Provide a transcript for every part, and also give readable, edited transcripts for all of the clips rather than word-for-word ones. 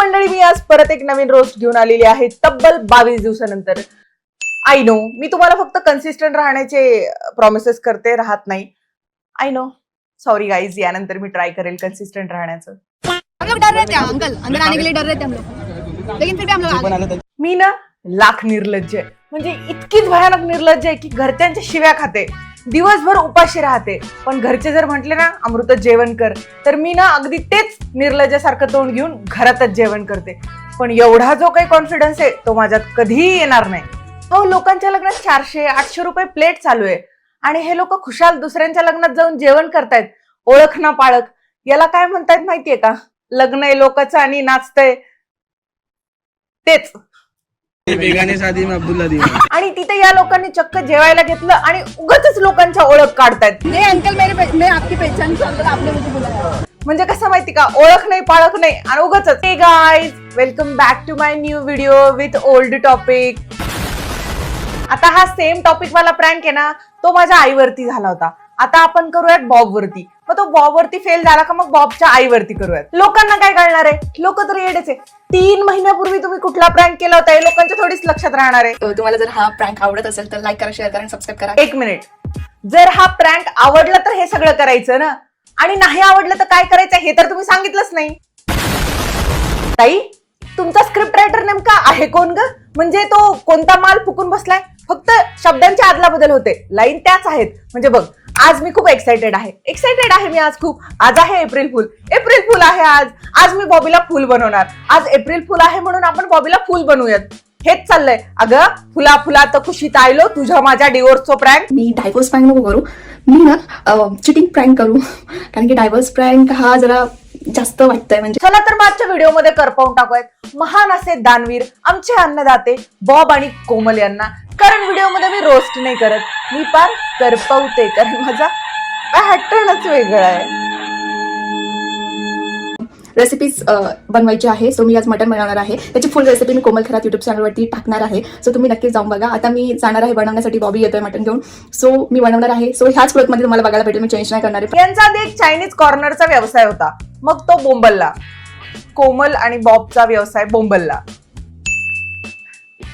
मंडळी, मी आज परत एक नवीन रोस्ट घेऊन आलेली आहे तब्बल 22 दिवसानंतर. आय नो मी तुम्हाला फक्त कन्सिस्टंट राहण्याचे प्रॉमिसेस करते, राहत नाही. I know, sorry guys. यानंतर मी ट्राय करेल कन्सिस्टंट राहण्याचं. डर रहे थे अंकल, अंदर आने के लिए डर रहे थे हम लोग, लेकिन फिर भी हम लोग आ गए. मी ना लाख निर्लज्ज आहे, म्हणजे इतकीच भयानक निर्लज्ज आहे की घरच्यांच्या शिव्या खाते, दिवसभर उपाशी राहते, पण घरचे जर म्हटले ना अमृत जेवण कर, तर मी ना अगदी तेच निर्लज्जासारखं तोंड घेऊन घरातच जेवण करते. पण एवढा जो काही कॉन्फिडन्स आहे तो माझ्यात कधीही येणार नाही. हो, लोकांच्या लग्नात 400-800 रुपये प्लेट चालू आहे आणि हे लोक खुशाल दुसऱ्यांच्या लग्नात जाऊन जेवण करतायत. ओळख ना पाळख, याला काय म्हणतायत माहितीये का? लग्न आहे लोकांचं आणि नाचतंय तेच. बेगाने शादी में अब्दुल्ला दी. आणि तिथे या लोकांनी चक्क जेवायला घेतलं आणि उगाचच लोकांच्या ओळख काढतायत. नहीं अंकल, मैं आपकी पहचान से अंकल आपने मुझे बुलाया. म्हणजे कसं माहिती का, ओळख नाही पाळख नाही आणि उगाचच. Hey guys, welcome back to my new video with old topic. आता हा सेम टॉपिक वाला प्रँक आहे ना, तो माझ्या आईवरती झाला होता. आता आपण करूयात बॉब वरती. मग तो बॉब वरती फेल झाला का मग बॉबच्या आईवरती करूयात. लोकांना काय कळणार आहे, लोक तर येडेच आहे. 3 महिन्यापूर्वी तुम्ही कुठला प्रँक केला होता हे लोकांच्या थोडीच लक्षात राहणार आहे. तुम्हाला जर हा प्रँक आवडत असेल तर लाईक करा, शेअर करा आणि सबस्क्राईब करा. 1 मिनिट, जर हा प्रँक आवडला तर हे सगळं करायचं ना, आणि नाही आवडलं तर काय करायचं हे तर तुम्ही सांगितलंच नाही. ताई, तुमचा स्क्रिप्ट रायटर नेमका आहे कोण ग? म्हणजे तो कोणता माल फुकून बसलाय? फक्त शब्दांची आदला बदल होते, लाईन त्याच आहेत. म्हणजे बघ, आज मी खूप एक्साइटेड आहे मी आज खूप. आज आहे एप्रिल फुल आहे आज मी बॉबीला फुल बनवणार. आज एप्रिल फुल आहे म्हणून आपण बॉबीला फुल बनवूयात, हेच चाललंय. अगं फुला फुला तर खुशीत आयलो, तुझ्या माझ्या डिवोर्सचा प्रँक. मी डायव्हर्स प्रँक नको करू, मी ना चिटिंग प्रँक करू, कारण की डायव्हर्स प्रँक हा जरा जास्त वाटतंय. म्हणजे चला तर मागच्या व्हिडिओमध्ये करपावून टाकूयात महान असे दानवीर आमचे अन्नदाते बॉब आणि कोमल यांना. कारण व्हिडिओमध्ये मी रोस्ट नाही करत, मी पार करपवते, कारण माझा पॅटर्नच वेगळा आहे. रेसिपीज बनवायची आहे. सो मी आज मटन बनवणार आहे. त्याची फुल रेसिपी मी कोमल खरात युट्यूब चॅनलवरती टाकणार आहे. सो तुम्ही नक्कीच जाऊन बघा. आता मी जाणार आहे बनवण्यासाठी. बॉबी येतोय मटन घेऊन, सो मी बनवणार आहे. सो ह्याच क्लोथमध्ये तुम्हाला बघायला भेटेल, मी चेंज नाही करणार आहे. यांचा आधी एक चायनीज कॉर्नरचा व्यवसाय होता, मग तो बोंबलला. कोमल आणि बॉबचा व्यवसाय बोंबलला.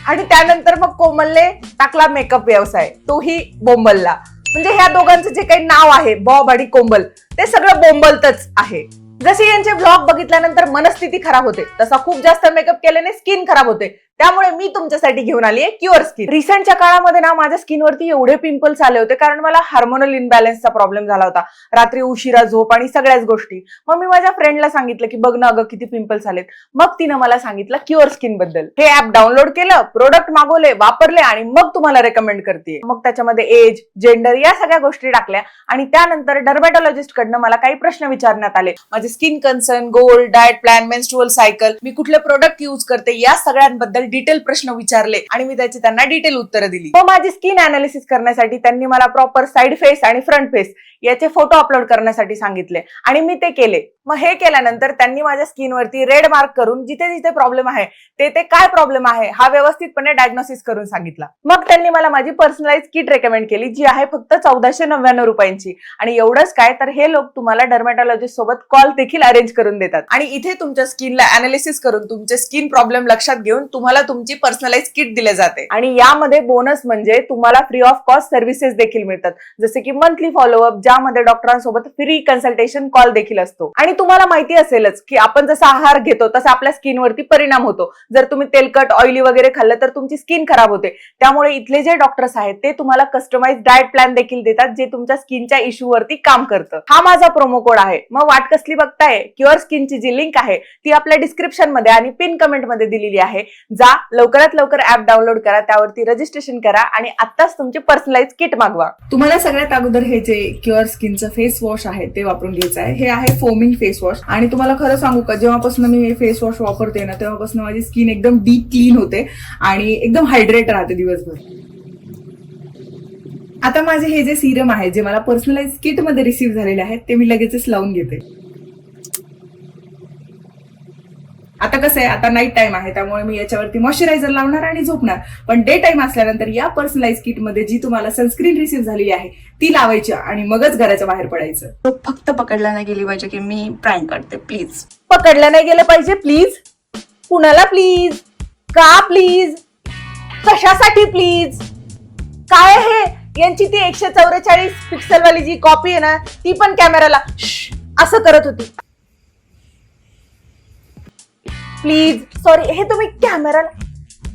आणि त्यानंतर मग कोमलने टाकला मेकअप व्यवसाय, तोही बोंबलला. म्हणजे ह्या दोघांचं जे काही नाव आहे बॉब आणि कोमल, ते सगळं बोंबलतच आहे. जसे यांचे ब्लॉग बघितल्यानंतर मनस्थिती खराब होते, तसा खूप जास्त मेकअप केल्याने स्किन खराब होते. त्यामुळे मी तुमच्यासाठी घेऊन आली आहे क्युअर स्किन. रिसेंटच्या काळामध्ये ना माझ्या स्किनवरती एवढे पिंपल्स आले होते, कारण मला हार्मोनल इनबॅलन्सचा प्रॉब्लेम झाला होता. रात्री उशिरा झोप आणि सगळ्याच गोष्टी. मग मी माझ्या फ्रेंडला सांगितलं की बघ ना अगं किती पिंपल्स आलेत. मग तिनं मला सांगितलं क्युअर स्किन बद्दल. हे ऍप डाउनलोड केलं, प्रोडक्ट मागवले, वापरले आणि मग तुम्हाला रेकमेंड करते. मग त्याच्यामध्ये एज, जेंडर या सगळ्या गोष्टी टाकल्या आणि त्यानंतर डर्मॅटॉलॉजिस्ट कडनं मला काही प्रश्न विचारण्यात आले. माझे स्किन कन्सर्न, गोल, डाएट प्लॅन, मेन्स्ट्रुअल सायकल, मी कुठले प्रोडक्ट युज करते, या सगळ्यांबद्दल डिटेल प्रश्न विचारले आणि मी त्याची त्यांना डिटेल उत्तरं दिली. मग माझी स्किन अनालिसिस करण्यासाठी त्यांनी मला प्रॉपर साइड फेस आणि फ्रंट फेस याचे फोटो अपलोड करण्यासाठी सांगितले आणि मी ते केले. मग हे केल्यानंतर त्यांनी माझ्या स्किनवरती रेड मार्क करून जिथे जिथे प्रॉब्लेम आहे ते काय प्रॉब्लेम आहे हा व्यवस्थितपणे डायग्नोसिस करून सांगितला. मग त्यांनी मला माझी पर्सनलाइज किट रेकमेंड केली, जी आहे फक्त 1499 रुपयांची. आणि एवढंच काय, तर हे लोक तुम्हाला डर्मॅटॉलॉजिस्ट सोबत कॉल देखील अरेंज करून देतात आणि इथे तुमच्या स्किनला अनालिसिस करून तुमचे स्किन प्रॉब्लेम लक्षात घेऊन तुम्हाला तुमची पर्सनलाइज किट दिले जाते. आणि यामध्ये बोनस म्हणजे तुम्हाला फ्री ऑफ कॉस्ट सर्व्हिसेस देखील मिळतात, जसे की मंथली फॉलोअप, ज्यामध्ये डॉक्टरांसोबत फ्री कन्सल्टेशन कॉल देखील असतो. आणि तुम्हाला माहिती असेलच की आपण जसा आहार घेतो तसा आपल्या स्किनवरती परिणाम होतो. जर तुम्ही तेलकट, ऑइली वगैरे खाल्लं तर तुमची स्किन खराब होते. त्यामुळे इथले जे डॉक्टर्स आहेत ते तुम्हाला कस्टमाइज डाएट प्लॅन देखील देतात, जे तुमच्या स्किनच्या इश्यू वरती काम करतं. हा माझा प्रोमो कोड आहे. मग वाट कसली बघताय? क्युअर स्किनची जी लिंक आहे ती आपल्या डिस्क्रिप्शन मध्ये आणि पिन कमेंट मध्ये दिलेली आहे. जा लवकरात लवकर ऍप डाउनलोड करा, त्यावरती रजिस्ट्रेशन करा आणि आत्ताच तुमची पर्सनलाइज किट मागवा. तुम्हाला सगळ्यात अगोदर हे जे क्युअर स्किनचं फेस वॉश आहे ते वापरून घ्यायचं आहे. हे आहे फोमिंग फेस वॉश. आणि तुम्हाला खरं सांगू का, जेव्हापासून मी हे फेस वॉश वापरते ना तेव्हापासून माझी स्किन एकदम डीप क्लीन होते आणि एकदम हायड्रेट राहते दिवसभर. आता माझे हे जे सिरम आहे, जे मला पर्सनलाइज किट मध्ये रिसीव्ह झालेले आहेत, ते मी लगेचच लावून घेते. आता कसं आहे, आता नाईट टाइम आहे त्यामुळे मी याच्यावरती मॉइश्चरायझर लावणार आणि झोपणार. पण डे टाइम असल्यानंतर या पर्सनलाइज किट मध्ये जी तुम्हाला सनस्क्रीन रिसीव्ह झालेली आहे ती लावायची आणि मगच घराच्या बाहेर पडायचं. फक्त पकडला नाही गेली पाहिजे की मी प्रँक करते, प्लीज. पकडलं नाही गेलं पाहिजे प्लीज. कुणाला प्लीज? का प्लीज? कशासाठी प्लीज? काय आहे यांची ती 144 पिक्सल वाली जी कॉपी आहे ना, ती पण कॅमेराला असं करत होती. प्लीज सॉरी, हे तुम्ही कॅमेराला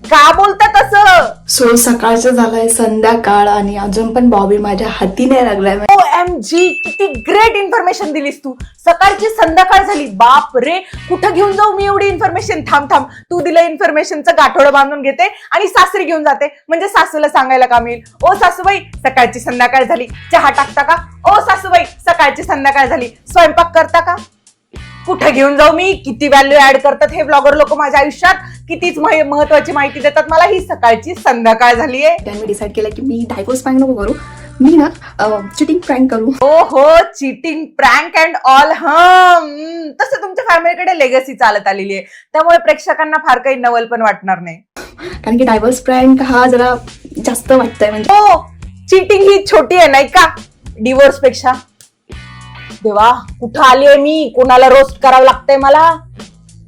का बोलता तसं? सो सकाळचं झालंय संध्याकाळ आणि अजून पण बॉबी माझ्या हाती नाही लागलाय. OMG, किती ग्रेट इन्फॉर्मेशन दिलीस तू. सकाळची संध्याकाळ झाली. बाप रे, कुठं घेऊन जाऊ मी एवढी इन्फॉर्मेशन? थांब थांब, तू दिलं इन्फॉर्मेशनचं गाठोडं बांधून घेते आणि सासरी घेऊन जाते, म्हणजे सासूला सांगायला काम येईल. ओ सासूबाई, सकाळची संध्याकाळ झाली, चहा टाकता का? ओ सासूबाई, सकाळची संध्याकाळ झाली, स्वयंपाक करता का? कुठे घेऊन जाऊ मी? किती व्हॅल्यू ऍड करतात हे ब्लॉगर लोक माझ्या आयुष्यात, कितीच महत्वाची माहिती देतात मला. ही सकाळची संध्याकाळ झालीये. मी डिसाईड केलं की मी डायव्होर्स प्रँक नको करू, मी ना चिटिंग प्रँक करू. हो, चिटिंग प्रँक अँड ऑल. तसं तुमच्या फॅमिलीकडे लेगसी चालत आलेली आहे, त्यामुळे प्रेक्षकांना फार काही नवल पण वाटणार नाही. कारण की डायव्होर्स प्रँक हा जरा जास्त वाटतंय. म्हणजे हो, चिटिंग ही छोटी आहे नाही का डिवोर्स पेक्षा? देवा, कुठं आलीये मी? कोणाला रोस्ट करावं लागतंय मला?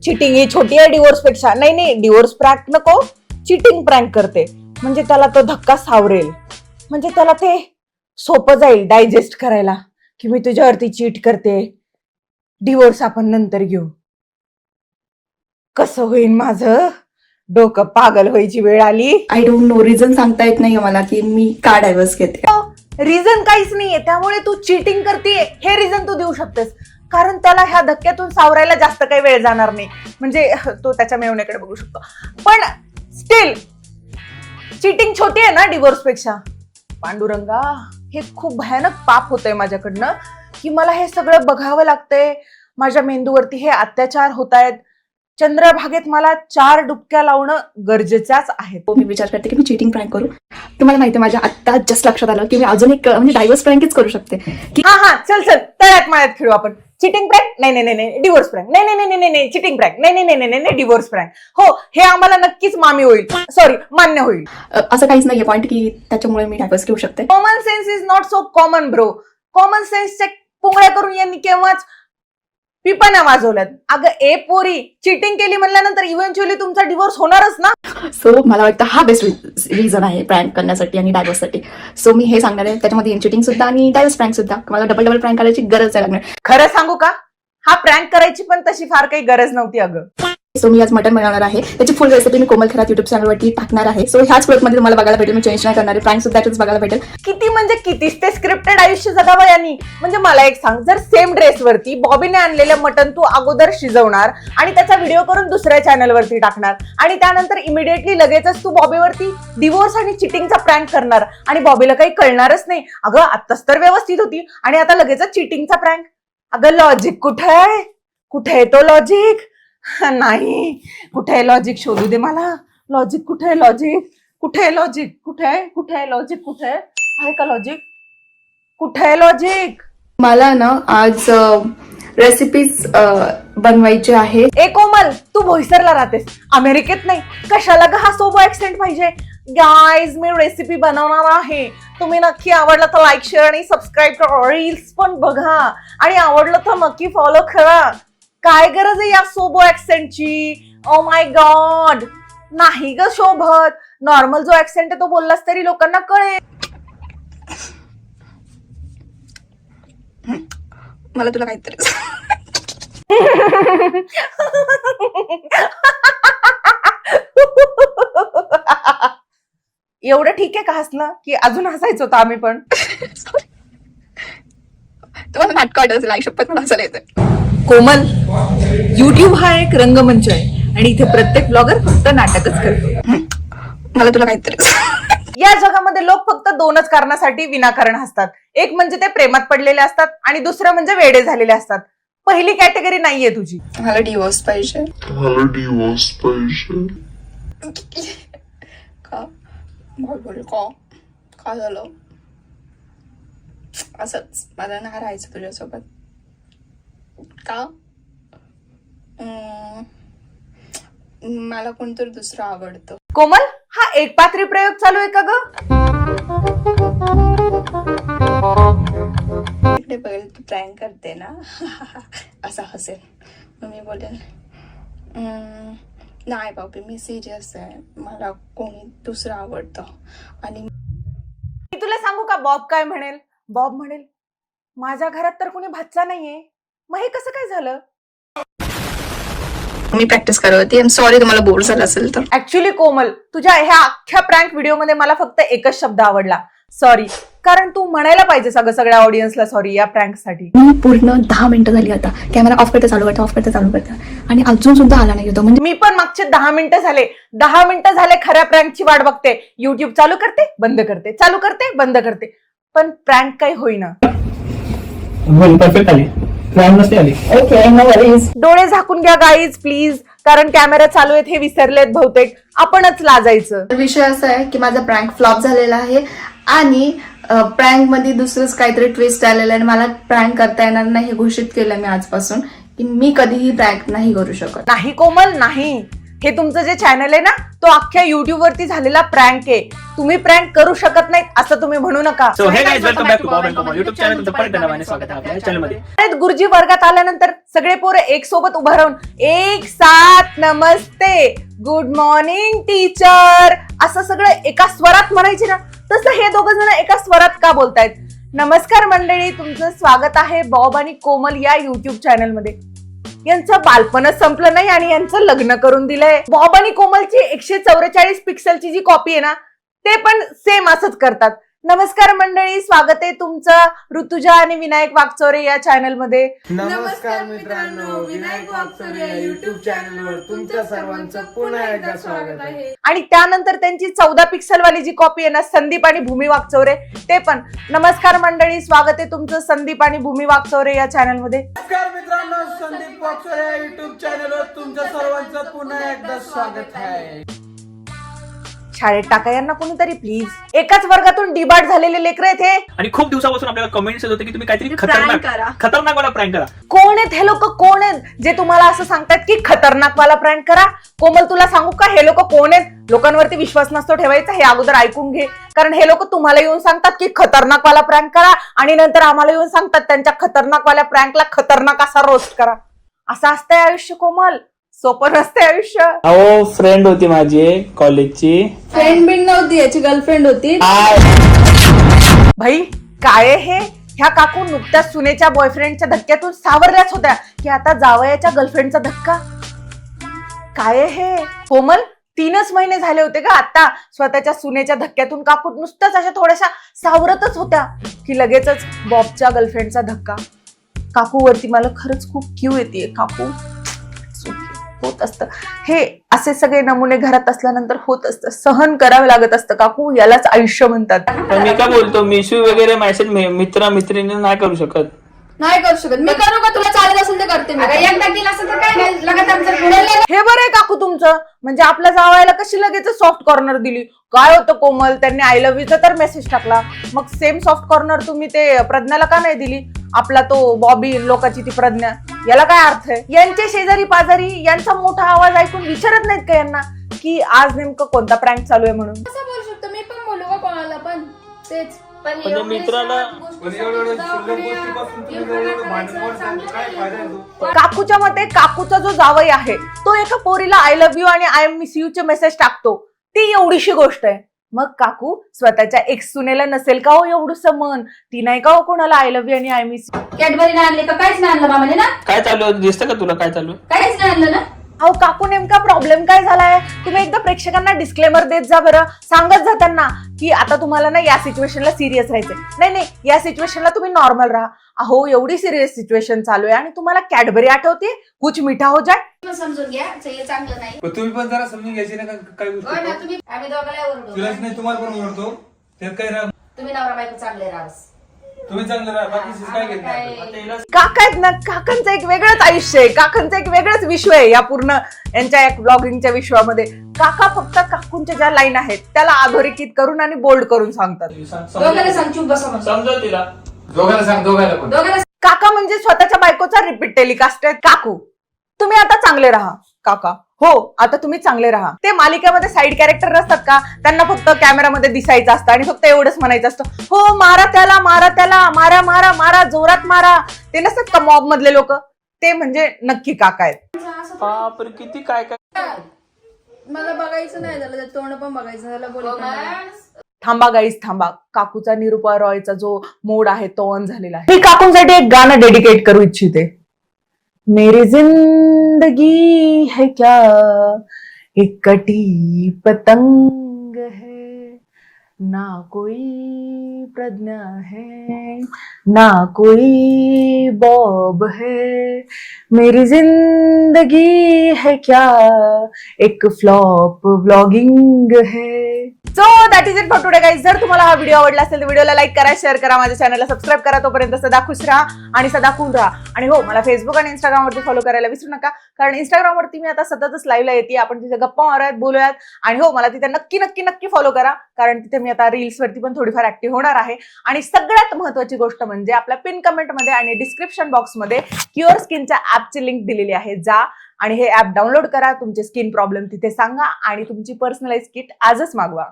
चिटिंग ही छोटी आहे डिवोर्स पेक्षा. नाही, डिवोर्स प्रँक नको, चिटिंग प्रँक करते, म्हणजे त्याला तो धक्का सावरेल, म्हणजे त्याला ते सोपं जाईल डायजेस्ट करायला की मी तुझ्यावरती चीट करते, डिवोर्स आपण नंतर घेऊ. कसं होईल माझं? डोकं पागल व्हायची वेळ आली. आय डोंट नो, रिझन सांगता येत नाही मला की मी का डायव्होर्स घेते. रिझन काहीच नाहीये, त्यामुळे तू चिटिंग करतेय हे रिझन तू देऊ शकतेस, कारण त्याला ह्या धक्क्यातून सावरायला जास्त काही वेळ जाणार नाही, म्हणजे तो त्याच्या मेवण्याकडे बघू शकतो. पण स्टील चिटिंग छोटी आहे ना डिवोर्स पेक्षा. पांडुरंगा, हे खूप भयानक पाप होतंय माझ्याकडनं की मला हे सगळं बघावं लागतंय. माझ्या मेंदूवरती हे अत्याचार होत आहेत. चंद्रभागेत मला 4 डुबक्या लावणं गरजेच्याच आहे. मी विचार करते की मी चिटिंग प्रँक करू. तुम्हाला माहिती आहे, माझ्या आत्ता जस्ट लक्षात आलं की मी अजून एक म्हणजे डायव्होर्स प्रँकच करू शकते. की हा, चल तळ्यात माळ्यात खेळू आपण. चिटिंग प्रँक नाही, डिवोर्स प्रँक नाही, चिटिंग प्रँक नाही, डिवोर्स प्रँक. हो, हे आम्हाला नक्कीच मान्य होईल. असं काहीच नाहीये पॉईंट की त्याच्यामुळे मी डायव्होर्स घेऊ शकते. Common sense is not so common bro. Common सेन्सच्या पुंगळ्या करून यांनी केव्हाच पिपाण्या वाजवल्यात. अगं ए पोरी, चिटिंग केली म्हणल्यानंतर इव्हेंच्युअली तुमचा डिवोर्स होणारच ना. सो मला वाटतं हा बेस्ट रिझन आहे प्रँक करण्यासाठी आणि डायव्होर्ससाठी. सो मी हे सांगणार आहे, त्याच्यामध्ये चिटिंग सुद्धा आणि डायव्होर्स प्रँक सुद्धा. मला डबल प्रँक करायची गरज आहे लागणार. खरं सांगू का, हा प्रँक करायची पण तशी फार काही गरज नव्हती अगं. सो मी आज मटन बनवणार आहे, त्याची फुल रेसिपी मी कोमल खरात युट्यूब चॅनलवरती टाकणार आहे. सो ह्याच क्लिपमध्ये तुम्हाला बघायला भेटेल, मी चेंज नाही करणार आहे, प्रँक सुद्धा त्याच बघायला भेटेल. किती म्हणजे कितीच ते स्क्रिप्टेड आयुष्य जगावं यांनी. म्हणजे मला एक सांग, जर सेम ड्रेसवरती बॉबीने आणलेलं मटन तू अगोदर शिजवणार आणि त्याचा व्हिडिओ करून दुसऱ्या चॅनलवरती टाकणार आणि त्यानंतर इमिडिएटली लगेचच तू बॉबीवरती डिवोर्स आणि चिटिंगचा प्रँक करणार आणि बॉबीला काही कळणारच नाही. अगं आत्ताच तर व्यवस्थित होती आणि आता लगेचच चिटिंगचा प्रँक. अगं लॉजिक कुठे आहे? कुठे आहे तो लॉजिक? नाही, कुठे आहे लॉजिक? शोधू दे मला. लॉजिक कुठे आहे? लॉजिक कुठे आहे? लॉजिक कुठे आहे? कुठे आहे लॉजिक? कुठे आहे का लॉजिक? कुठे आहे लॉजिक? मला ना आज रेसिपीज बनवायची आहे. ए कोमल, तू भोईसरला राहतेस, अमेरिकेत नाही. कशाला ग हा सोबो ऍक्सेंट पाहिजे? गाईज, मी रेसिपी बनवणार आहे. तुम्ही नक्की आवडलं तर लाईक, शेअर आणि सबस्क्राईब करा. रील्स पण बघा आणि आवडलं तर नक्की फॉलो करा. काय गरज आहे या सोबो ऍक्सेंटची? ओ माय गॉड, नाही ग शोभत. नॉर्मल जो ऍक्सेंट आहे तो बोललास तरी लोकांना कळेल. मला तुला काहीतरी एवढं ठीक आहे का हसणं, की अजून हसायचं होतं आम्ही पण? तुम्हाला नाटक वाटत असेल, आई शपथ मला हसायला येतं. कोमल, युट्यूब हा एक रंगमंच आहे आणि इथे प्रत्येक ब्लॉगर फक्त नाटकच करतो. मला तुला काहीतरी या जगामध्ये लोक फक्त 2च कारणासाठी विनाकारण हसतात. एक म्हणजे ते प्रेमात पडलेले असतात आणि दुसरं म्हणजे वेडे झालेले असतात. पहिली कॅटेगरी नाहीये तुझी. मला डिवोर्स पाहिजे. का झालं असंच? मला नाही राहायचं तुझ्यासोबत का? मला कोणतरी दुसरं आवडतं. कोमल, हा एक पात्री प्रयोग चालू आहे का ग? इकडे बघेल तू प्रँक करते ना असा हसेल. मग मी बोलेल नाही बाबी, मी सिरियस आहे. मला कोणी दुसरं आवडतं. आणि मी तुला सांगू का बॉब काय म्हणेल? बॉब म्हणेल माझ्या घरात तर कोणी भाचा नाहीये, मग हे कसं काय झालं? मी प्रॅक्टिस करत होती. आय सॉरी तुम्हाला बोर झालं असेल तर. ऍक्च्युली कोमल, तुझ्या ह्या अख्ख्या प्रँक व्हिडिओमध्ये मला फक्त एकच शब्द आवडला, सॉरी. कारण तू म्हणायला पाहिजे सगळ्या ऑडियन्सला सॉरी या प्रँक साठी. मी पूर्ण 10 मिनिटं झाली आता कॅमेरा ऑफ करता चालू करता, ऑफ करता चालू करता, आणि अजून सुद्धा आला नाही होतो. म्हणजे मी पण मागचे 10 मिनिटं झाले, 10 मिनिटं झाले खऱ्या प्रँकची वाट बघते. युट्यूब चालू करते बंद करते, चालू करते बंद करते, पण प्रँक काही होईना. परफेक्ट आली, प्रँक नसते आली. Okay, no worries. डोळे झाकून घ्या गाईज प्लीज, कारण कॅमेरा चालू आहेत हे विसरलेत बहुतेक. आपणच लाजायचं. विषय असा आहे की माझा प्रँक फ्लॉप झालेला आहे आणि प्रँक मध्ये दुसरंच काहीतरी ट्विस्ट आलेलं आहे. आणि मला प्रँक करता येणार नाही हे घोषित केलं मी आजपासून, की मी कधीही प्रँक नाही करू शकत. नाही कोमल नाही, हे तुमचं जे चॅनल आहे ना तो अख्ख्या युट्यूब वरती झालेला प्रँक आहे. तुम्ही प्रँक करू शकत नाहीत असं तुम्ही म्हणू नका. So hey guys, welcome back to Bob and Komal YouTube channel. तुमचं परत नव्याने स्वागत आहे आपल्या चॅनल मध्ये. शाळेत गुरुजी वर्गात आल्यानंतर सगळे पोरं एक सोबत उभं राहून एक साथ नमस्ते, गुड मॉर्निंग टीचर असं सगळं एका स्वरात म्हणायचे ना, तसं हे दोघं जण एका स्वरात का बोलतायत? नमस्कार मंडळी, तुमचं स्वागत आहे बॉब आणि कोमल या युट्यूब चॅनल मध्ये. यांचं बालपणच संपलं नाही आणि यांचं लग्न करून दिलंय. बॉब आणि कोमलची 144 पिक्सेलची जी कॉपी आहे ना, ते पण सेम असंच करतात. नमस्कार मंडळी, स्वागत आहे तुमचं ऋतुजा आणि विनायक वागचोरे या चॅनल मध्ये. नमस्कार मित्रांनो, विनायक वागचोरे युट्यूब चॅनलवर तुमच्या सर्वांचं पुन्हा एकदा स्वागत आहे. आणि त्यानंतर त्यांची 14 पिक्सल वाली जी कॉपी आहे ना, संदीप आणि भूमी वागचौरे, ते पण. नमस्कार मंडळी, स्वागत आहे तुमचं संदीप आणि भूमी वागचौरे या चॅनल मध्ये. नमस्कार मित्रांनो, संदीप वागचोरे युट्यूब चॅनलवर तुमच्या सर्वांचं पुन्हा एकदा स्वागत आहे. शाळेत टाका यांना कोणीतरी प्लीज. एकाच वर्गातून डिबाट झालेले लेकर आहेत हे. आणि खूप दिवसापासून आपल्याला कमेंट्स येत होते की तुम्ही काहीतरी करा. खतरनाक वाला प्रँक करा. कोण आहेत हे लोक? कोण आहेत जे तुम्हाला असं सांगतात की खतरनाक वाला प्रँक करा? कोमल तुला सांगू का हे लोक कोण आहेत? लोकांवरती विश्वास नसतो ठेवायचा, हे अगोदर ऐकून घे. कारण हे लोक तुम्हाला येऊन सांगतात की खतरनाक वाला प्रँक करा आणि नंतर आम्हाला येऊन सांगतात त्यांच्या खतरनाक वाल्या प्रँकला खतरनाक असा रोस्ट करा. असं असतंय आयुष्य कोमल, सोपं नसते आयुष्य. अहो, फ्रेंड होती माझी कॉलेजची. फ्रेंड बिंड नव्हती, याची गर्लफ्रेंड होती. भाई काय हे? ह्या काकू नुकत्याच सुनेच्या बॉयफ्रेंडच्या धक्क्यातून सावरल्याच होत्या की आता जावयाच्या गर्लफ्रेंडचा धक्का. काय हे कोमल? 3च महिने झाले होते का आता स्वतःच्या सुनेच्या धक्क्यातून काकू नुसत्याच अशा थोड्याशा सावरतच होत्या की लगेचच बॉबच्या गर्लफ्रेंडचा धक्का. काकू वरती मला खरंच खूप क्यू येते. काकू होत असतं हे, असे सगळे नमुने घरात असल्यानंतर होत असतं, सहन करावं लागत असतं काकू, यालाच आयुष्य म्हणतात. पण मी काय बोलतो, मिशू वगैरे मेसेज मित्र मैत्रिणी नाही करू शकत. नाही करू शकत. मी करू का? तुला चालत असेल तर करते मी. एकदा केलं असं तर काय लगातार जर हे बरं आहे काकू तुमचं, म्हणजे आपल्या जावायला कशी लगेच सॉफ्ट कॉर्नर दिली. काय होतं कोमल, त्यांनी आय लव्ह यूचा तर मेसेज टाकला, मग सेम सॉफ्ट कॉर्नर तुम्ही ते प्रज्ञाला का नाही दिली? आपला तो बॉबी लोकांची ती प्रज्ञा, याला काय अर्थ आहे? यांचे शेजारी पाजारी यांचा मोठा आवाज ऐकून विचारत नाहीत का यांना की आज नेमकं कोणता प्रँक चालू आहे म्हणून? कसं बोलू शकतो? मी पण बोलू का कोणाला पण तेच. म्हणजे मित्राला काकूच्या मते काकूचा जो जावई आहे तो एका पोरीला आय लव्ह यू आणि आय एम मिस यू चे मेसेज टाकतो, ती एवढीशी गोष्ट आहे. मग काकू स्वतःच्या एक्स सुनेला नसेल का हो एवढंसं मन? ती नाही का हो कोणाला आय लव्ह यू आणि आय मिस यू? कॅडबरी नाही आणले का? काहीच नाही आणलं मामाने ना? काय चालू आहे? दिसतं का तुला काय चालू आहे? काहीच नाही आणलं ना? अहो काकू, नेमका प्रॉब्लेम काय झालाय? तुम्ही एकदा प्रेक्षकांना डिस्क्लेमर देत जा बरं, सांगत जा त्यांना की आता तुम्हाला ना या सिच्युएशनला सिरियस राहायचंय. नाही, या सिच्युएशनला तुम्ही नॉर्मल राहा. अहो एवढी सिरियस सिच्युएशन चालू आहे आणि तुम्हाला कॅडबरी आठवते, कुछ मिठा हो जाय. समजून घ्या, चांगलं नाही. तुम्ही पण जरा समजून घ्यायची ना काय गोष्ट. आम्ही दोघांना ओरडू. तुलाच नाही, तुम्हाला पण ओरडतो. त्यात काय राहा, तुम्ही नवरा बायको चांगले राहा. तुम्ही चांगलं राहा, बाकी काय घेत नाही. काका आहेत ना, काकांचं एक वेगळंच आयुष्य आहे, काकांचं एक वेगळंच विश्व आहे या पूर्ण यांच्या एक ब्लॉगिंगच्या विश्वामध्ये. काका फक्त काकूंच्या ज्या लाईन आहेत त्याला अधोरेखित करून आणि बोल्ड करून सांगतात. दोघांना सांग चूप बसा. समजा तिला. दोघांना सांग, दोघांना काका म्हणजे स्वतःच्या बायकोचा रिपीट टेलिकास्ट आहे. काकू तुम्ही आता चांगले राहा. काका हो, आता तुम्ही चांगले राहा. ते मालिकेमध्ये साईड कॅरेक्टर नसतात का, त्यांना फक्त कॅमेरामध्ये दिसायचं असतं आणि फक्त एवढंच म्हणायचं असतं, हो मारा त्याला, मारा त्याला, मारा मारा मारा, जोरात मारा. ते नसतात का मॉब मधले लोक, ते म्हणजे नक्की काका आहेत. बापरे, किती काय काय. मला बघायचं नाही झालं, तर तोंड पण बघायचं झालं, बोल. थांबा गाईज थांबा, काकूचा निरुपा रॉयचा जो मोड आहे तो ऑन झालेला आहे. मी काकूंसाठी एक गाणं डेडिकेट करू इच्छिते. मेरी जिंदगी है क्या एक कटी पतंग है, ना कोई प्रज्ञा है ना कोई बॉब है, मेरी जिंदगी है क्या एक फ्लॉप ब्लॉगिंग है. So that is it for today guys. जर तुम्हाला हा व्हिडिओ आवडला असेल तर व्हिडिओला लाईक करा, शेअर करा, माझ्या चॅनलला सबस्क्राईब करा. तोपर्यंत सदा खुश राहा आणि सदा कूल राहा. आणि हो, मला फेसबुक आणि इंस्टाग्रामवरती फॉलो करायला विसरू नका, कारण इंस्टाग्रामवरती मी आता सततच लाईव्हला येते. आपण तिथे गप्पा मारूयात, बोलूयात. आणि हो, मला तिथे नक्की नक्की नक्की फॉलो करा, कारण तिथे मी आता रील्सवरती पण थोडीफार ऍक्टिव्ह होणार आहे. आणि सगळ्यात महत्त्वाची गोष्ट म्हणजे आपल्या पिन कमेंटमध्ये आणि डिस्क्रिप्शन बॉक्समध्ये क्युअर स्किनच्या ऍपची लिंक दिलेली आहे. जा आणि हे ऍप डाउनलोड करा, तुमचे स्किन प्रॉब्लेम तिथे सांगा आणि तुमची पर्सनलाइज किट आजच मागवा.